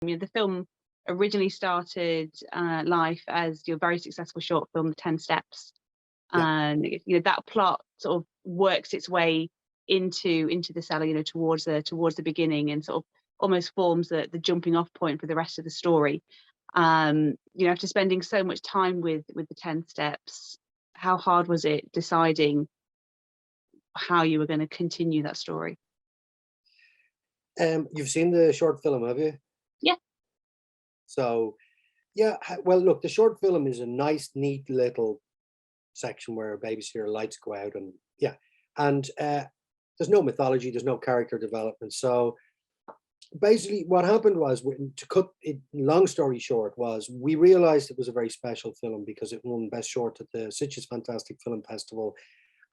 The film originally started life as your very successful short film, The 10 Steps. And that plot sort of works its way into the cellar, towards the beginning, and sort of almost forms the jumping off point for the rest of the story. After spending so much time with the 10 Steps, how hard was it deciding how you were going to continue that story? You've seen the short film, have you? Yeah. So, yeah, well, look, the short film is a nice, neat little section where a babysitter lights go out, and there's no mythology, there's no character development. So basically what happened was, to cut it long story short, was we realized it was a very special film because it won Best Short at the Sitges Fantastic Film Festival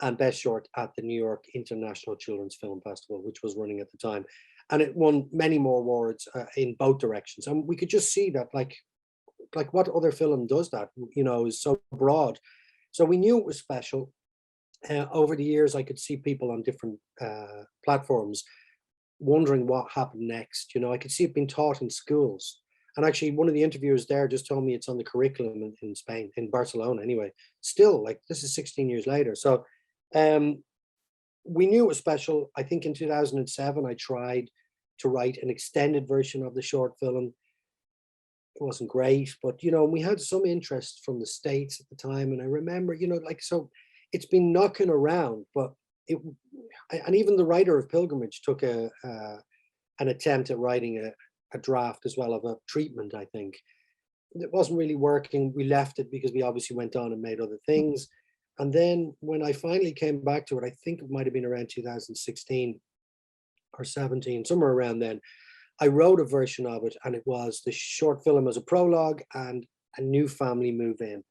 and Best Short at the New York International Children's Film Festival, which was running at the time. And it won many more awards in both directions. And we could just see that, like what other film does that, is so broad. So we knew it was special. Over the years, I could see people on different platforms wondering what happened next. I could see it being taught in schools. And actually, one of the interviewers there just told me it's on the curriculum in Spain, in Barcelona anyway. Still, this is 16 years later. So we knew it was special. I think in 2007, I tried to write an extended version of the short film. It wasn't great, but, we had some interest from the States at the time. And I remember, so it's been knocking around, but and even the writer of Pilgrimage took an attempt at writing a draft as well of a treatment, I think. It wasn't really working. We left it because we obviously went on and made other things. And then when I finally came back to it, I think it might have been around 2016 or 17, somewhere around then, I wrote a version of it, and it was the short film as a prologue and a new family move in.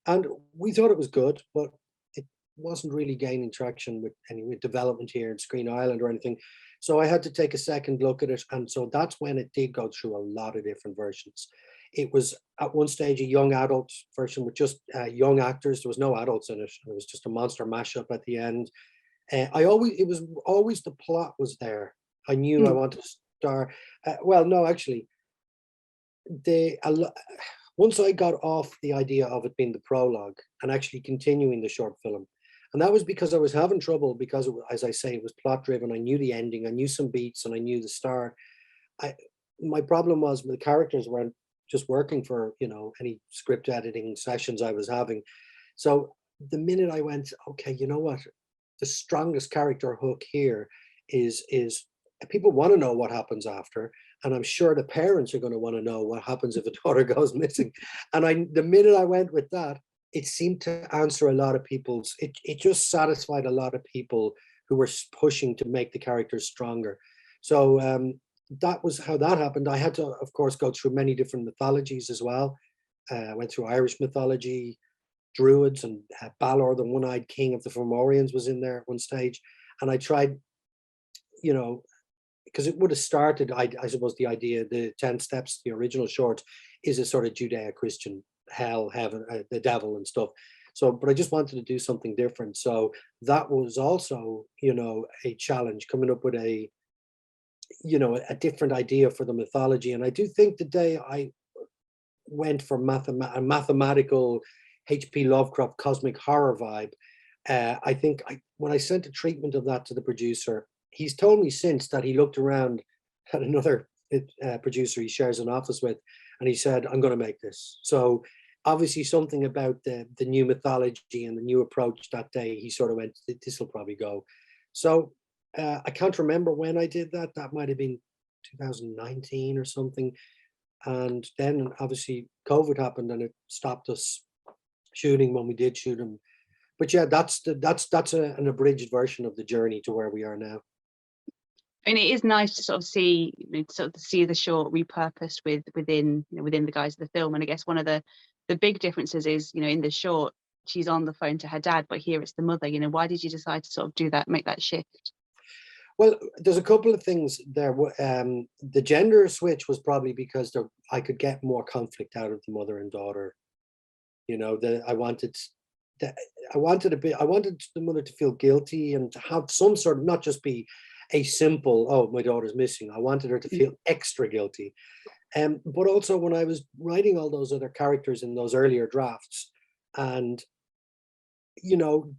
And we thought it was good, but it wasn't really gaining traction with any development here in Screen Island or anything. So I had to take a second look at it. And so that's when it did go through a lot of different versions. It was at one stage a young adult version with just young actors. There was no adults in it. It was just a monster mashup at the end. It was always the plot was there. I knew I wanted to star. Once I got off the idea of it being the prologue and actually continuing the short film, and that was because I was having trouble because, as I say, it was plot driven. I knew the ending, I knew some beats, and I knew the start. My problem was the characters weren't just working for any script editing sessions I was having. So the minute I went, okay, you know what, the strongest character hook here is people want to know what happens after, and I'm sure the parents are going to want to know what happens if a daughter goes missing. And the minute I went with that, it seemed to answer a lot of people's. It just satisfied a lot of people who were pushing to make the characters stronger. So that was how that happened. I had to, of course, go through many different mythologies as well. I went through Irish mythology, Druids, and Balor, the one-eyed king of the Fomorians, was in there at one stage. And I tried, because it would have started, I suppose, the idea, the 10 Steps, the original short, is a sort of Judeo-Christian hell, heaven, the devil and stuff. So, but I just wanted to do something different. So that was also, a challenge, coming up with a different idea for the mythology. And I do think the day I went for a mathematical H.P. Lovecraft cosmic horror vibe, I think when I sent a treatment of that to the producer, he's told me since that he looked around at another producer he shares an office with, and he said, I'm going to make this. So obviously something about the new mythology and the new approach that day, he sort of went, this will probably go. So I can't remember when I did that. That might have been 2019 or something. And then obviously COVID happened and it stopped us shooting when we did shoot them. But yeah, that's an abridged version of the journey to where we are now. And it is nice to sort of see the short repurposed within the guise of the film. And I guess one of the big differences is, in the short, she's on the phone to her dad, but here it's the mother. Why did you decide to sort of do that, make that shift? Well, there's a couple of things there. The gender switch was probably because I could get more conflict out of the mother and daughter. I wanted the mother to feel guilty and to have some sort of, not just be a simple, oh, my daughter's missing. I wanted her to feel extra guilty. But also when I was writing all those other characters in those earlier drafts, and you know,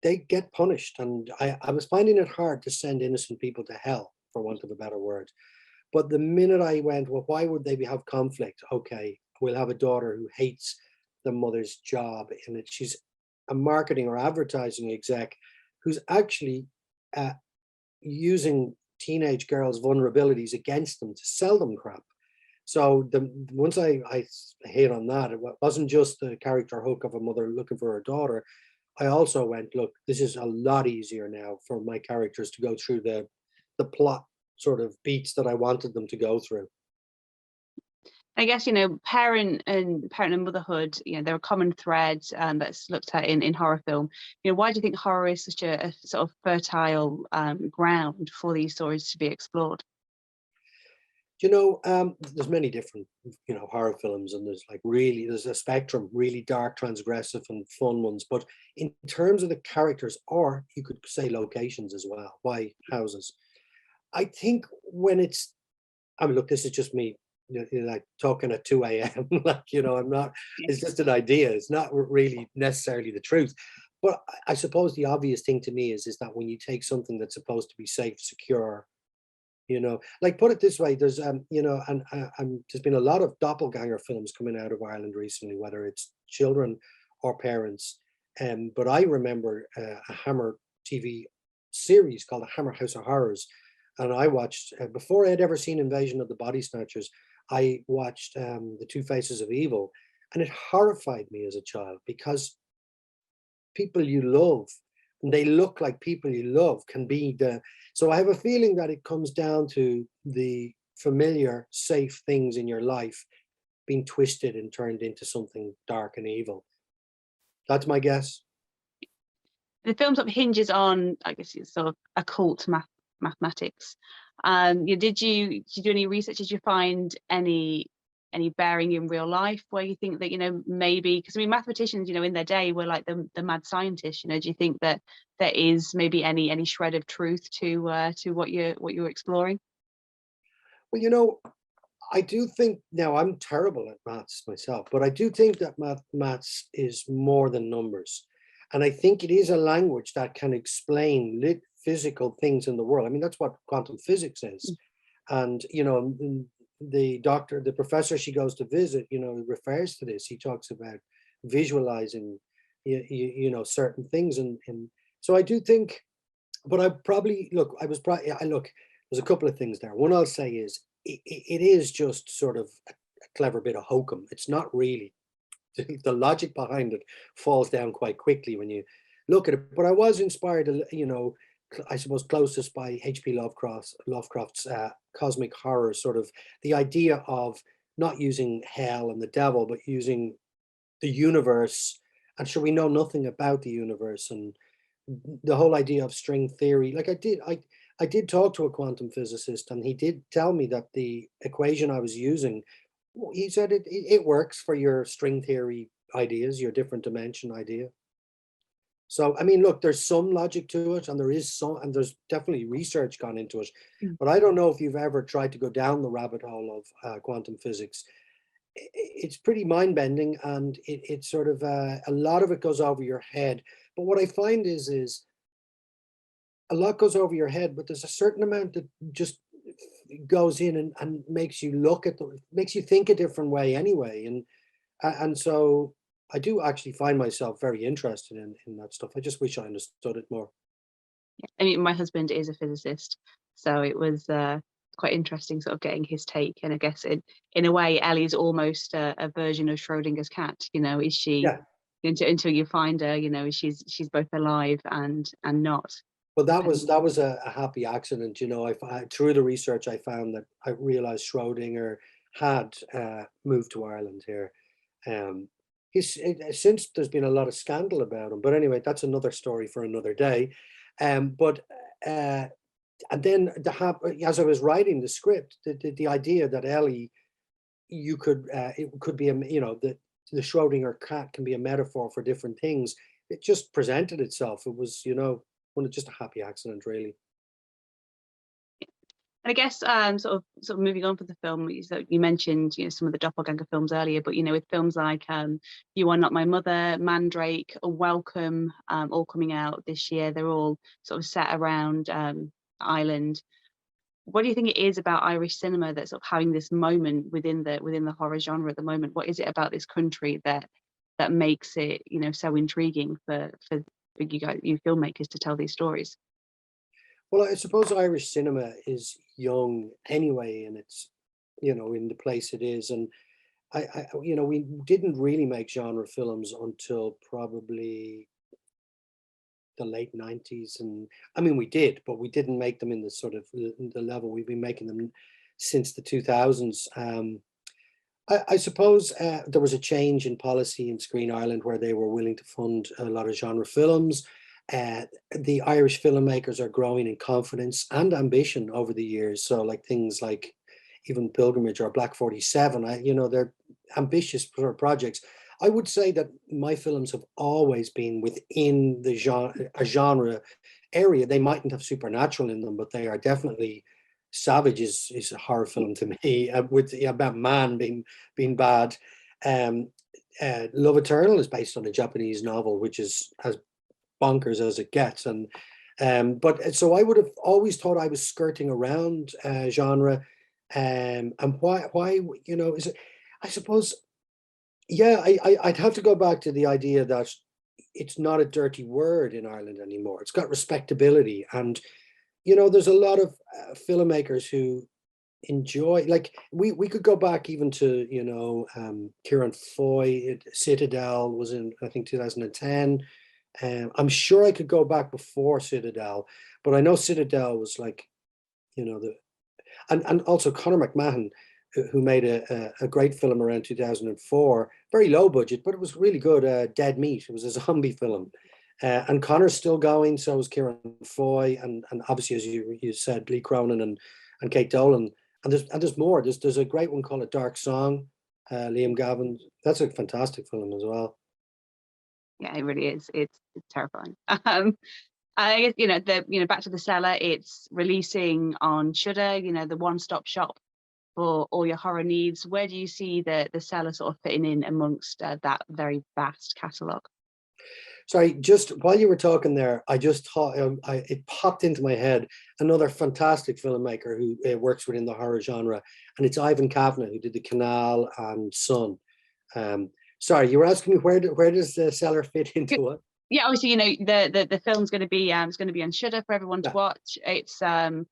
they get punished, and I was finding it hard to send innocent people to hell, for want of a better word. But the minute I went, well, why would they have conflict? Okay, we'll have a daughter who hates the mother's job, and she's a marketing or advertising exec who's actually uh, using teenage girls' vulnerabilities against them to sell them crap. So once I hit on that, it wasn't just the character hook of a mother looking for her daughter. I also went, look, this is a lot easier now for my characters to go through the plot sort of beats that I wanted them to go through. I guess, parent and motherhood, there are common threads that's looked at in horror film. Why do you think horror is such a sort of fertile ground for these stories to be explored? There's many different, horror films, and there's a spectrum, really dark, transgressive, and fun ones. But in terms of the characters, or you could say locations as well, why houses? I think look, this is just me, like talking at 2 a.m. I'm not, it's just an idea. It's not really necessarily the truth. But I suppose the obvious thing to me is that when you take something that's supposed to be safe, secure, like put it this way, there's there's been a lot of doppelganger films coming out of Ireland recently, whether it's children or parents. But I remember a Hammer TV series called the Hammer House of Horrors, and I watched before I had ever seen Invasion of the Body Snatchers. I watched The Two Faces of Evil, and it horrified me as a child because people you love, and they look like people you love, can be so I have a feeling that it comes down to the familiar, safe things in your life being twisted and turned into something dark and evil. That's my guess. The film sort of hinges on, I guess, it's sort of occult mathematics. Did you do any research? Did you find any bearing in real life where you think that maybe, because I mean mathematicians in their day were like the mad scientists, do you think that there is maybe any shred of truth to what you're exploring? Well, I do think, now I'm terrible at maths myself, but I do think that maths is more than numbers, and I think it is a language that can explain physical things in the world. I mean, that's what quantum physics is. And the professor she goes to visit, refers to this. He talks about visualizing, certain things, and so I do think. But I probably look. There's a couple of things there. One I'll say is it is just sort of a clever bit of hokum. It's not really. The logic behind it falls down quite quickly when you look at it. But I was inspired, I suppose closest by H.P. Lovecraft's cosmic horror, sort of the idea of not using hell and the devil, but using the universe. And sure, we know nothing about the universe, and the whole idea of string theory. Like I did talk to a quantum physicist, and he did tell me that the equation I was using, he said it works for your string theory ideas, your different dimension idea. So, I mean, look, there's some logic to it, and there's definitely research gone into it. But I don't know if you've ever tried to go down the rabbit hole of quantum physics. It's pretty mind-bending, and it's sort of a lot of it goes over your head. But what I find is a lot goes over your head, but there's a certain amount that just goes in and makes you makes you think a different way anyway. And so I do actually find myself very interested in that stuff. I just wish I understood it more. I mean, my husband is a physicist, so it was quite interesting sort of getting his take. And I guess in a way, Ellie's almost a version of Schrodinger's cat. Is she, Yeah. until you find her, she's both alive and not. Well, that was a happy accident. Through the research, I found that I realized Schrodinger had moved to Ireland here. Since there's been a lot of scandal about him, but anyway, that's another story for another day. But and then as I was writing the script, the idea that Ellie, it could be that the Schrodinger cat can be a metaphor for different things. It just presented itself. It was just a happy accident, really. And I guess sort of moving on for the film, you mentioned some of the doppelganger films earlier, but with films like You Are Not My Mother, Mandrake, or Welcome, all coming out this year, they're all sort of set around Ireland. What do you think it is about Irish cinema that's sort of having this moment within the horror genre at the moment? What is it about this country that makes it so intriguing for you filmmakers to tell these stories? Well, I suppose Irish cinema is young anyway, and it's in the place it is, and we didn't really make genre films until probably the late 90s, and I mean we did, but we didn't make them in the sort of the level we've been making them since the 2000s. I suppose there was a change in policy in Screen Ireland where they were willing to fund a lot of genre films. The Irish filmmakers are growing in confidence and ambition over the years. So like things like even Pilgrimage or Black 47, they're ambitious projects. I would say that my films have always been within the genre area. They mightn't have supernatural in them, but they are definitely. Savage is a horror film to me, about man being bad. Love Eternal is based on a Japanese novel, which is as bonkers as it gets. And but so I would have always thought I was skirting around genre. And why is it? I suppose, yeah, I'd have to go back to the idea that it's not a dirty word in Ireland anymore. It's got respectability, and there's a lot of filmmakers who enjoy, like we could go back even to Kieran Foy. Citadel was in, I think, 2010. I'm sure I could go back before Citadel, but I know Citadel was like the and also Conor McMahon, who made a great film around 2004, very low budget, but it was really good. Dead Meat. It was a zombie film. And Connor's still going, so is Kieran Foy, and obviously, as you said, Lee Cronin and Kate Dolan, and there's more. There's a great one called A Dark Song, Liam Gavin. That's a fantastic film as well. Yeah, it really is. It's terrifying. I guess back to the Cellar. It's releasing on Shudder. The one-stop shop for all your horror needs. Where do you see the Cellar sort of fitting in amongst that very vast catalogue? Sorry, just while you were talking there, I just thought it popped into my head another fantastic filmmaker who works within the horror genre, and it's Ivan Kavanagh, who did The Canal and Son. Sorry, you were asking me where does the Cellar fit into it? Yeah, obviously, the film's going to be it's going to be on Shudder for everyone to watch. It's it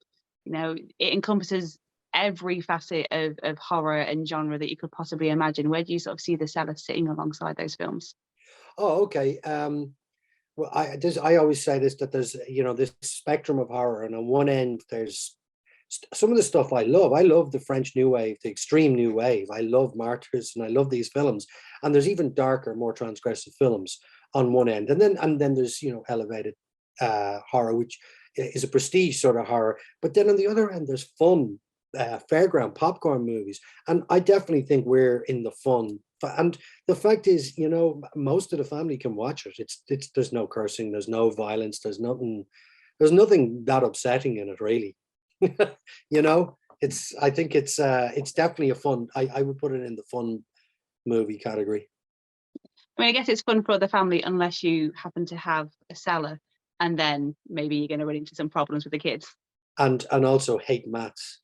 encompasses every facet of horror and genre that you could possibly imagine. Where do you sort of see the Cellar sitting alongside those films? Oh, okay. Well, I always say this, that there's this spectrum of horror, and on one end there's some of the stuff I love. I love the French New Wave, the extreme New Wave. I love Martyrs, and I love these films. And there's even darker, more transgressive films on one end, and then there's elevated horror, which is a prestige sort of horror. But then on the other end, there's fun, fairground popcorn movies, and I definitely think we're in the fun. And the fact is, most of the family can watch it. It's there's no cursing, there's no violence, there's nothing that upsetting in it, really. I think it's definitely a fun. I would put it in the fun movie category. I mean, I guess it's fun for the family unless you happen to have a Cellar, and then maybe you're going to run into some problems with the kids. And also hate maths.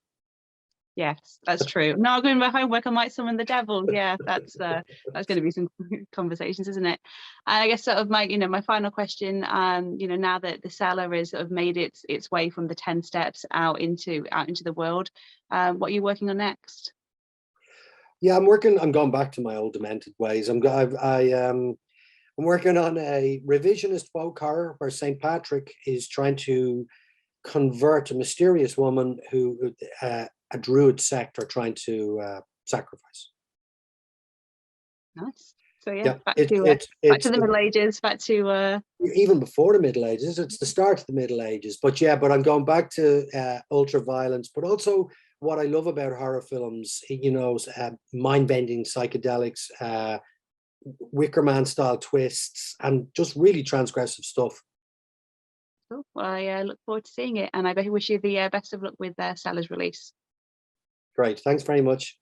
Yes, that's true. No, going by homework, I might summon the devil. Yeah, that's going to be some conversations, isn't it? And I guess sort of my final question. Now that the Cellar has sort of made its way from the 10 steps out into the world, what are you working on next? Yeah, I'm going back to my old demented ways. I'm working on a revisionist folk horror where St. Patrick is trying to convert a mysterious woman who a druid sect are trying to sacrifice. Nice. So yeah, back to the Middle Ages, back to even before the Middle Ages. It's the start of the Middle Ages, but I'm going back to ultra violence, but also what I love about horror films, mind-bending psychedelics, Wicker Man style twists, and just really transgressive stuff. Cool. Well, I look forward to seeing it, and I wish you the best of luck with Cellar's release. Great. Thanks very much.